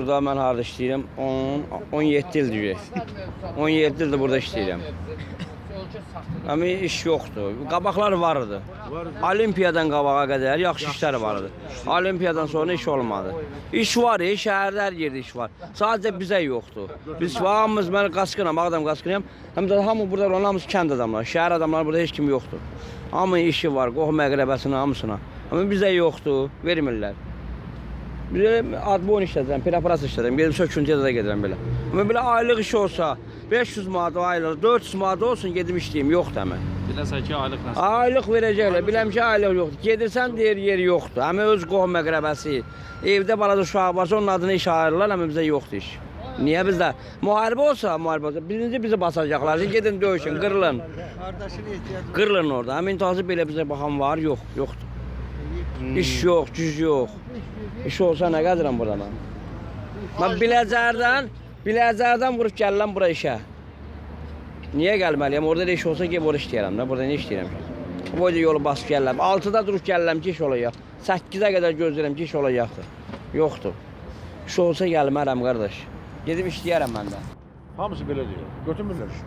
burada mən harada işləyirəm? 17 ildir. 17 ildir burada işləyirəm. Amma iş yoxdur. Qabaqlar vardı. Olimpiyadan qabağa qədər yaxşı işlər vardı. Olimpiyadan sonra iş olmadı. İş var, şəhərdə hər yerdə iş var. Sadəcə bizə yoxdur. Biz hamımız, mən qaçqınam, Ağdam qaçqınıyam. Həm də hamı burada olan hamısı kənd adamları, şəhər adamları burada heç kim yoxdur. Hamı işi var, qohum əqrəbəsinə, hamısına. Amma bizə yoxdur, vermirlər. Bizə adboyun işlədirəm, preparat işlədirəm, gedib söküntüyə də gedirəm belə. Amma belə aylıq iş olsa, 500 manat aylıq, 400 manat olsun, gedim işləyim, yoxdur həmə. Biləsən ki, aylıq nəsə? Aylıq verəcəklər, biləm ki, aylıq yoxdur. Gedirsən, deyir, yeri yoxdur. Həmə öz qohum əqrəbəsi, evdə balaca uşağı varsa, onun adını iş ayırırlar, həmə bizə yoxdur iş. Niyə bizdə? Müharibə olsa, bizi basacaqlar, gedin döyüşün, qırılın. Qırılın orada, həmin tazı belə bizə baxan var, yoxdur. İş yox, güc yox. İş olsa nə qədirəm burada mən? Mən Biləcərdən vurub gəlirəm bura işə. Niyə gəlməliyəm? Orada da iş olsa ki, orada işləyərəm də. Burada nə işləyirəm ki? Boyda yolu basıb gəlirəm. 6-da durub gəlirəm ki, iş olacaq. 8-ə qədər gözləyirəm ki, iş olacaqdır. Yoxdur. İş olsa gəlmərəm, qardaş. Gedib işləyərəm mən də. Hamısı belə deyir. Götürmürlər işi.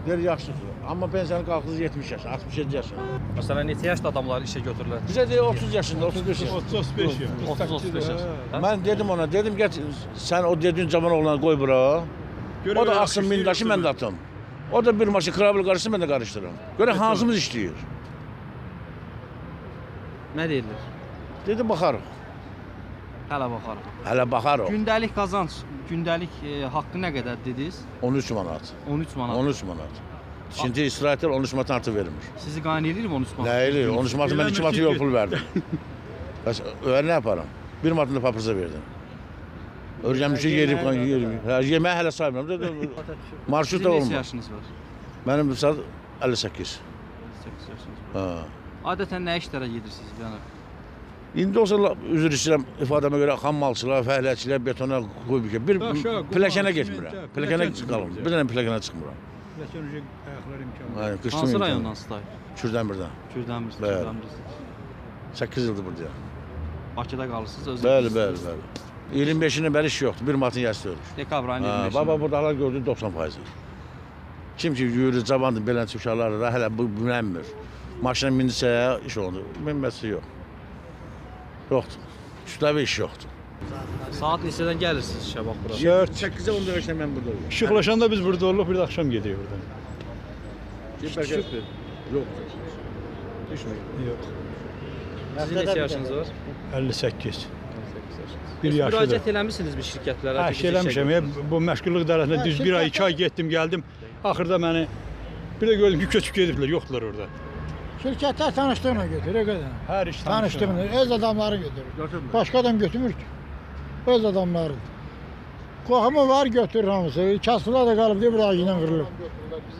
Deyir yaxşıdır. Amma pensiyanın qalxız 70 yaş, 67 yaş. Məsələn, neçə yaşda adamları işə götürürlər? Bizə deyir 30 yaşında, 35 yaş. 35 yaş. 30-35 yaş. Mən dedim ona, dedim gəl sən o dediyin cavan oğlanı qoy bura. O da asın mindaşı, mən də atım. O da bir maşı krabil qarışsın, mən də qarışdırım. Görə hansımız işləyir? Nə deyirlər? Dedi baxarıq. Hələ baxarıq. Hələ baxarıq. Gündəlik qazanc, gündəlik haqqı nə qədər dediniz? 13 manat. 13 manat. 13 manat. Şimdi istirahətlər 13 manat artı vermir. Sizi qaynayır mı 13 manat? Nə eləyir? 13 manatı mən 2 manatı yol pul verdim. Bəs öyle ne yaparım? 1 manatını da paprika verdim. Öyrənmişi yerib, yeməyə hələ saymıram. Marşrut da Sizin neçə olmaz. yaşınız var? Mənim saat 58. 8 yaşınız var. Ha. Adətən nə işlərə gedirsiniz? Yəni İndi olsa üzr istəyirəm ifadəmə görə xammalçılar, fəhləçilər betona qoyub ki, bir plakana getmirəm. Plakana qalım. Bir dənə plakana çıxmıram. Yəni hansı rayondansınız dayı? Kürdəmirdən. Kürdəmir, Bəli. Kürdəmir. 8 ildir buradayam. Bakıda qalırsınız özünüz. Bəli. 25-dən bəri iş yoxdur. Bir matın yəsi ölür. Dekabr ayının 25-ində. Baba buradalar gördü 90%. Kim ki yürür, cavandır, belənçi uşaqlar da hələ bu bilənmir. Maşına mindirsə iş oldu. Minməsi yox. Yoxdur. Kütləvi iş yoxdur. Saat neçədən gəlirsiniz işə bax bura? 8-ə 15-də mən burada olurum. Işıqlaşanda biz burada oluruq, bir də axşam gedirik buradan. Yox. Yox. Sizin neçə yaşınız var? 58. Bir Bir yaşlıdır. müraciət eləmisiniz bir şirkətlərə? Hə, eləmişəm. Bu məşğulluq idarəsində düz bir ay, 2 ay getdim, gəldim. Axırda məni bir də gördüm ki, köçüb gediblər, yoxdular orada. Şirkətlər tanışdığına götürür, qədər. Hər iş Tanışdığını, öz adamları götürür. Başqa adam götürmür ki. Öz adamları. Qohumu var götürür hamısı. Kasılar da qalıb deyir, bir ağacından qırılır.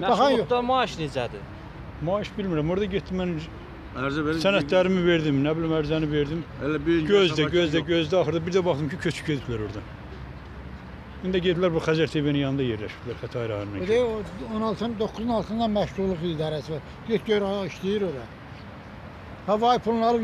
Baxan yox. Məşğulluqda maaş necədir? Maaş bilmirəm. Orada getdim mən Ərzə verir. sənədlərimi verdim, nə bilim ərzəni verdim. Elə bir Gözdə. Axırda bir də baxdım ki, köçüb gediblər orada. İndi gediblər bu Xəzər TV-nin yanında yerləşiblər, Xətai rayonuna. Bir də 16-nın 9-un altından məşğulluq idarəsi var. Get gör, işləyir ora. Havayı pulunu alıb